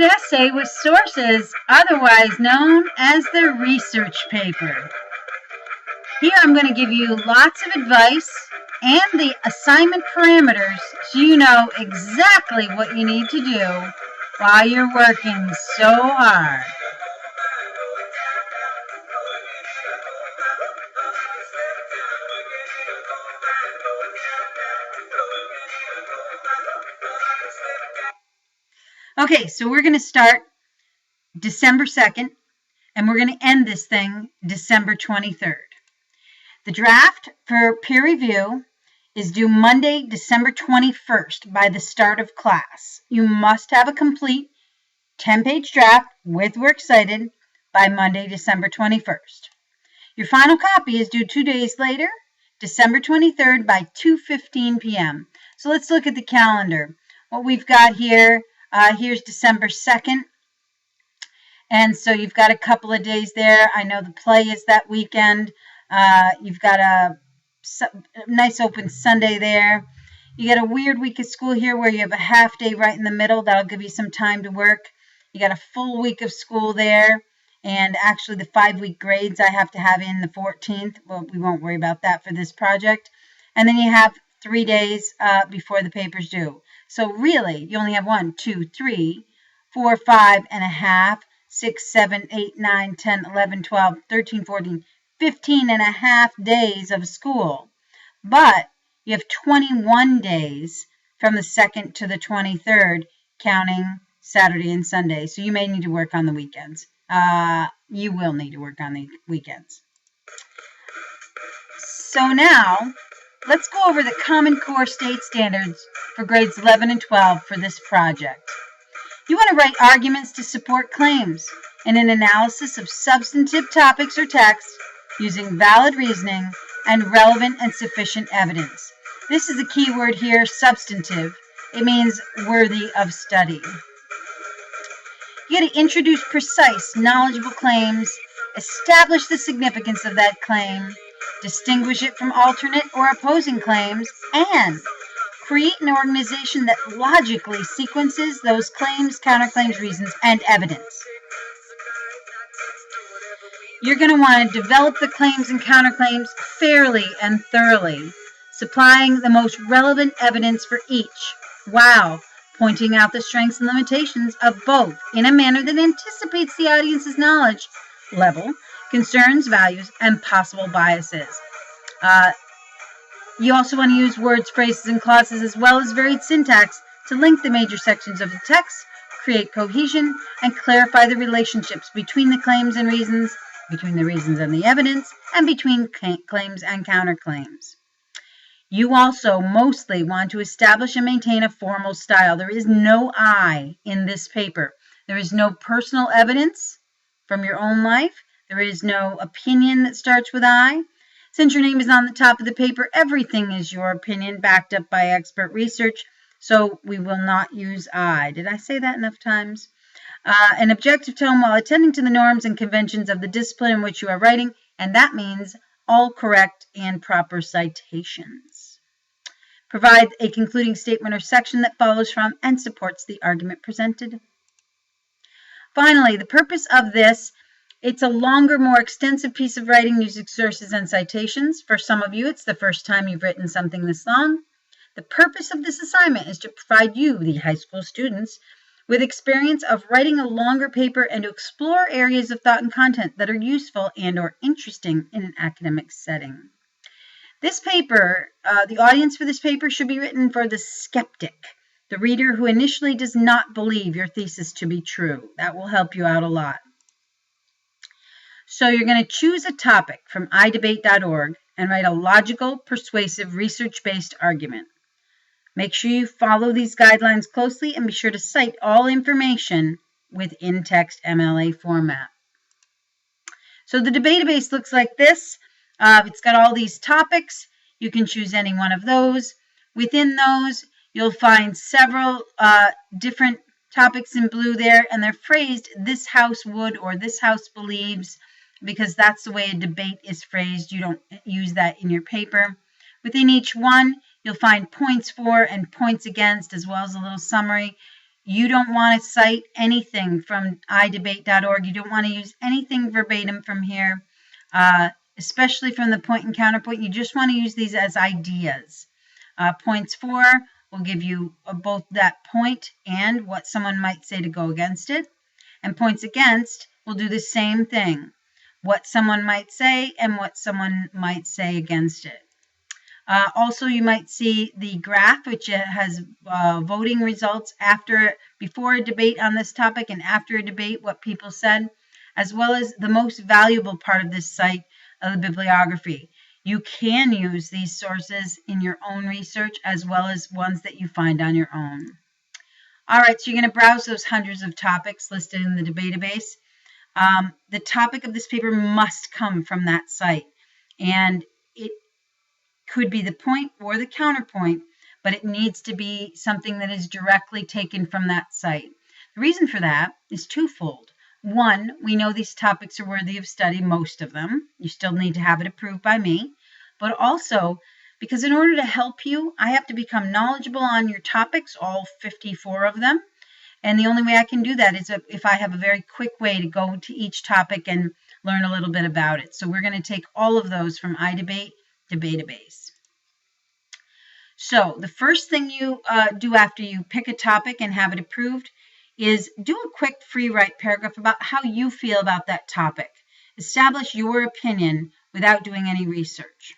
essay with sources, otherwise known as the research paper. Here I'm going to give you lots of advice and the assignment parameters so you know exactly what you need to do while you're working so hard. Okay, so we're going to start December 2nd, and we're going to end this thing December 23rd. The draft for peer review is due Monday, December 21st by the start of class. You must have a complete 10-page draft with Works Cited by Monday, December 21st. Your final copy is due 2 days later, December 23rd by 2:15 p.m. So let's look at the calendar. What we've got here, here's December 2nd. And so you've got a couple of days there. I know the play is that weekend. You've got a nice open Sunday there. You got a weird week of school here where you have a half day right in the middle. That'll give you some time to work. You got a full week of school there. And actually the 5-week grades I have to have in the 14th. Well, we won't worry about that for this project. And then you have 3 days before the paper's due. So really, you only have 1, 2, 3, 4, 5 and a half, 6, 7, 8, 9, 10, 11, 12, 13, 14, 15 and a half days of school. But you have 21 days from the 2nd to the 23rd, counting Saturday and Sunday. So you may need to work on the weekends. You will need to work on the weekends. So now, let's go over the Common Core state standards for grades 11 and 12 for this project. You want to write arguments to support claims in an analysis of substantive topics or text using valid reasoning and relevant and sufficient evidence. This is the key word here, substantive. It means worthy of study. You got to introduce precise, knowledgeable claims, establish the significance of that claim, distinguish it from alternate or opposing claims, and create an organization that logically sequences those claims, counterclaims, reasons, and evidence. You're going to want to develop the claims and counterclaims fairly and thoroughly, supplying the most relevant evidence for each, while pointing out the strengths and limitations of both in a manner that anticipates the audience's knowledge level, concerns, values, and possible biases. You also want to use words, phrases, and clauses as well as varied syntax to link the major sections of the text, create cohesion, and clarify the relationships between the claims and reasons, between the reasons and the evidence, and between claims and counterclaims. You also mostly want to establish and maintain a formal style. There is no I in this paper. There is no personal evidence from your own life. There is no opinion that starts with I. Since your name is on the top of the paper, everything is your opinion backed up by expert research, so we will not use I. Did I say that enough times? An objective tone while attending to the norms and conventions of the discipline in which you are writing, and that means all correct and proper citations. Provide a concluding statement or section that follows from and supports the argument presented. Finally, the purpose of this, it's a longer, more extensive piece of writing using sources and citations. For some of you, it's the first time you've written something this long. The purpose of this assignment is to provide you, the high school students, with experience of writing a longer paper and to explore areas of thought and content that are useful and or interesting in an academic setting. This paper, the audience for this paper should be written for the skeptic, the reader who initially does not believe your thesis to be true. That will help you out a lot. So you're going to choose a topic from idebate.org and write a logical, persuasive, research-based argument. Make sure you follow these guidelines closely and be sure to cite all information with in-text MLA format. So the database looks like this. It's got all these topics. You can choose any one of those. Within those, you'll find several different topics in blue there, and they're phrased this house would or this house believes, because that's the way a debate is phrased. You don't use that in your paper. Within each one, you'll find points for and points against, as well as a little summary. You don't want to cite anything from idebate.org. You don't want to use anything verbatim from here, especially from the point and counterpoint. You just want to use these as ideas. Points for will give you both that point and what someone might say to go against it. And points against will do the same thing, what someone might say and what someone might say against it. Also, you might see the graph, which has voting results before a debate on this topic and after a debate, what people said, as well as the most valuable part of this site, the bibliography. You can use these sources in your own research as well as ones that you find on your own. All right, so you're going to browse those hundreds of topics listed in the database. The topic of this paper must come from that site, and it could be the point or the counterpoint, but it needs to be something that is directly taken from that site. The reason for that is twofold. One, we know these topics are worthy of study, most of them. You still need to have it approved by me. But also, because in order to help you, I have to become knowledgeable on your topics, all 54 of them. And the only way I can do that is if I have a very quick way to go to each topic and learn a little bit about it. So we're going to take all of those from iDebate to Database. So the first thing you do after you pick a topic and have it approved is do a quick free write paragraph about how you feel about that topic. Establish your opinion without doing any research.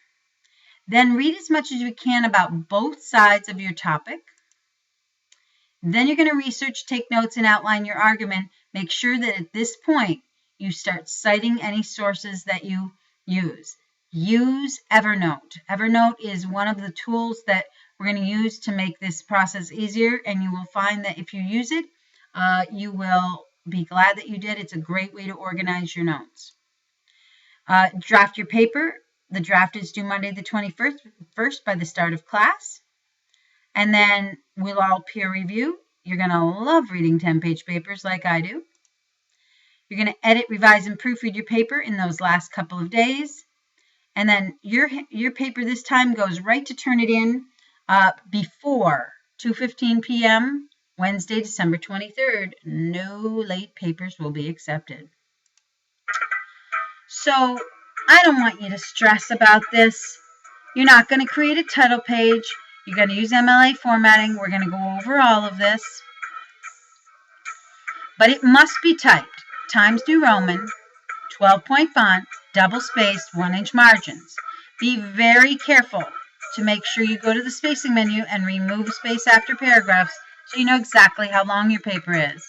Then read as much as you can about both sides of your topic. Then you're going to research, take notes, and outline your argument. Make sure that at this point you start citing any sources that you use. Use Evernote. Evernote is one of the tools that we're going to use to make this process easier, and you will find that if you use it, you will be glad that you did. It's a great way to organize your notes. Draft your paper. The draft is due Monday the 21st by the start of class. And then we'll all peer review. You're going to love reading 10-page papers like I do. You're going to edit, revise, and proofread your paper in those last couple of days. And then your paper this time goes right to turn it in before 2:15 p.m. Wednesday, December 23rd. No late papers will be accepted. So I don't want you to stress about this. You're not going to create a title page. You're going to use MLA formatting. We're going to go over all of this. But it must be typed. Times New Roman, 12-point font, double-spaced, 1-inch margins. Be very careful to make sure you go to the spacing menu and remove space after paragraphs so you know exactly how long your paper is.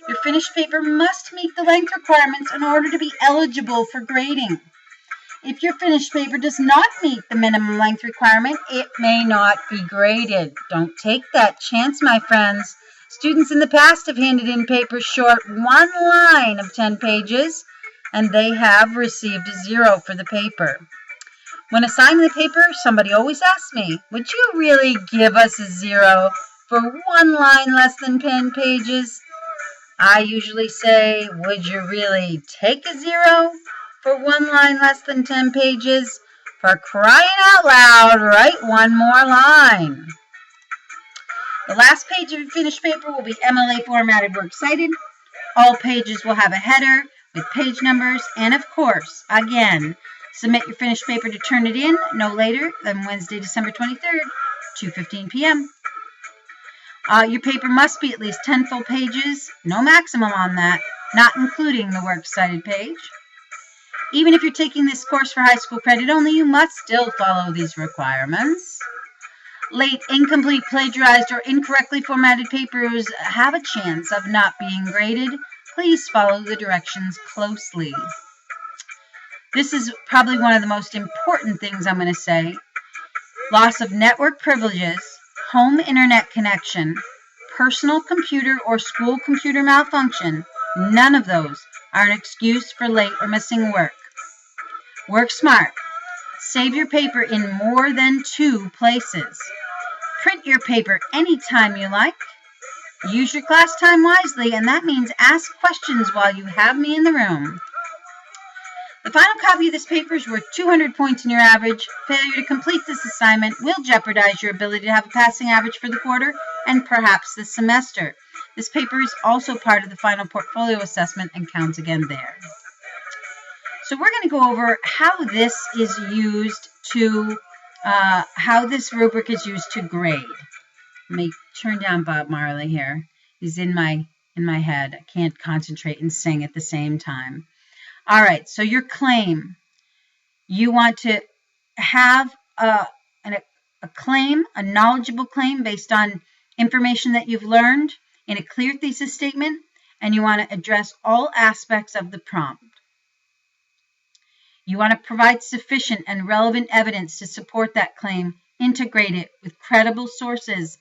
Your finished paper must meet the length requirements in order to be eligible for grading. If your finished paper does not meet the minimum length requirement, it may not be graded. Don't take that chance, my friends. Students in the past have handed in papers short one line of 10 pages, and they have received a 0 for the paper. When assigning the paper, somebody always asks me, would you really give us a 0 for one line less than 10 pages? I usually say, would you really take a 0 for one line less than 10 pages? For crying out loud, write one more line. The last page of your finished paper will be MLA formatted, works cited. All pages will have a header with page numbers, and of course, again, submit your finished paper to turn it in no later than Wednesday, December 23rd, 2:15 p.m. Your paper must be at least 10 full pages, no maximum on that, not including the works cited page. Even if you're taking this course for high school credit only, you must still follow these requirements. Late, incomplete, plagiarized, or incorrectly formatted papers have a chance of not being graded. Please follow the directions closely. This is probably one of the most important things I'm going to say. Loss of network privileges, home internet connection, personal computer or school computer malfunction, none of those are an excuse for late or missing work. Work smart. Save your paper in more than 2 places. Print your paper anytime you like. Use your class time wisely, and that means ask questions while you have me in the room. The final copy of this paper is worth 200 points in your average. Failure to complete this assignment will jeopardize your ability to have a passing average for the quarter and perhaps the semester. This paper is also part of the final portfolio assessment and counts again there. So we're going to go over how this is used to, how this rubric is used to grade. Let me turn down Bob Marley here. He's in my head. I can't concentrate and sing at the same time. All right, so your claim. You want to have a claim, a knowledgeable claim based on information that you've learned in a clear thesis statement, and you want to address all aspects of the prompt. You want to provide sufficient and relevant evidence to support that claim, integrate it with credible sources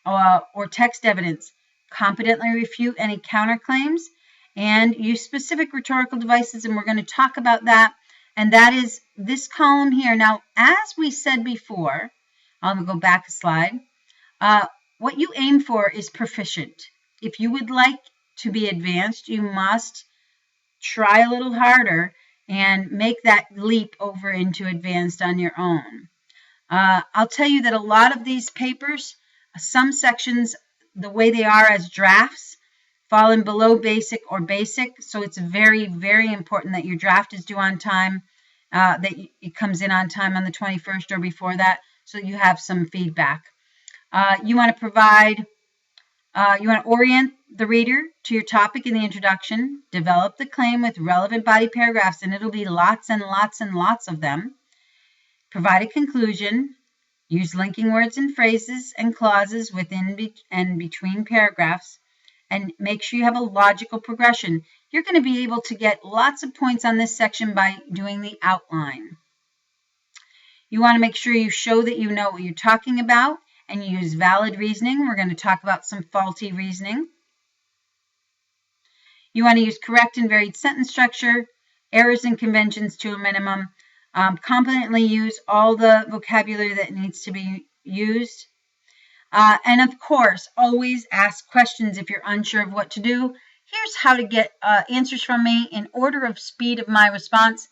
or text evidence, competently refute any counterclaims, and use specific rhetorical devices, and we're going to talk about that, and that is this column here. Now, as we said before, I'll go back a slide. What you aim for is proficient. If you would like to be advanced, you must try a little harder and make that leap over into advanced on your own. I'll tell you that a lot of these papers, some sections, the way they are as drafts, fall in below basic or basic, so it's very, very important that your draft is due on time, that it comes in on time on the 21st or before that, so you have some feedback. You want to provide, you want to orient the reader to your topic in the introduction, develop the claim with relevant body paragraphs, and it'll be lots and lots and lots of them. Provide a conclusion, use linking words and phrases and clauses within and between paragraphs, and make sure you have a logical progression. You're going to be able to get lots of points on this section by doing the outline. You want to make sure you show that you know what you're talking about, and you use valid reasoning. We're going to talk about some faulty reasoning. You want to use correct and varied sentence structure, errors and conventions to a minimum, competently use all the vocabulary that needs to be used. And of course, always ask questions if you're unsure of what to do. Here's how to get answers from me in order of speed of my response.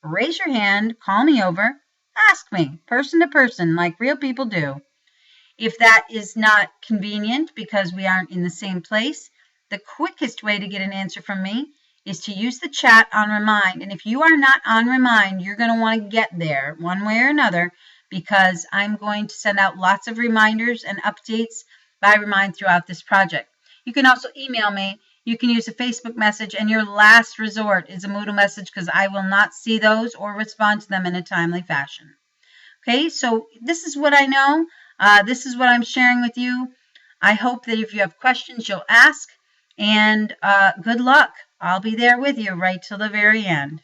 Raise your hand, call me over, ask me, person to person, like real people do. If that is not convenient because we aren't in the same place, the quickest way to get an answer from me is to use the chat on Remind. And if you are not on Remind, you're going to want to get there one way or another, because I'm going to send out lots of reminders and updates by Remind throughout this project. You can also email me. You can use a Facebook message, and your last resort is a Moodle message, because I will not see those or respond to them in a timely fashion. Okay, so this is what I know. This is what I'm sharing with you. I hope that if you have questions, you'll ask, and good luck. I'll be there with you right till the very end.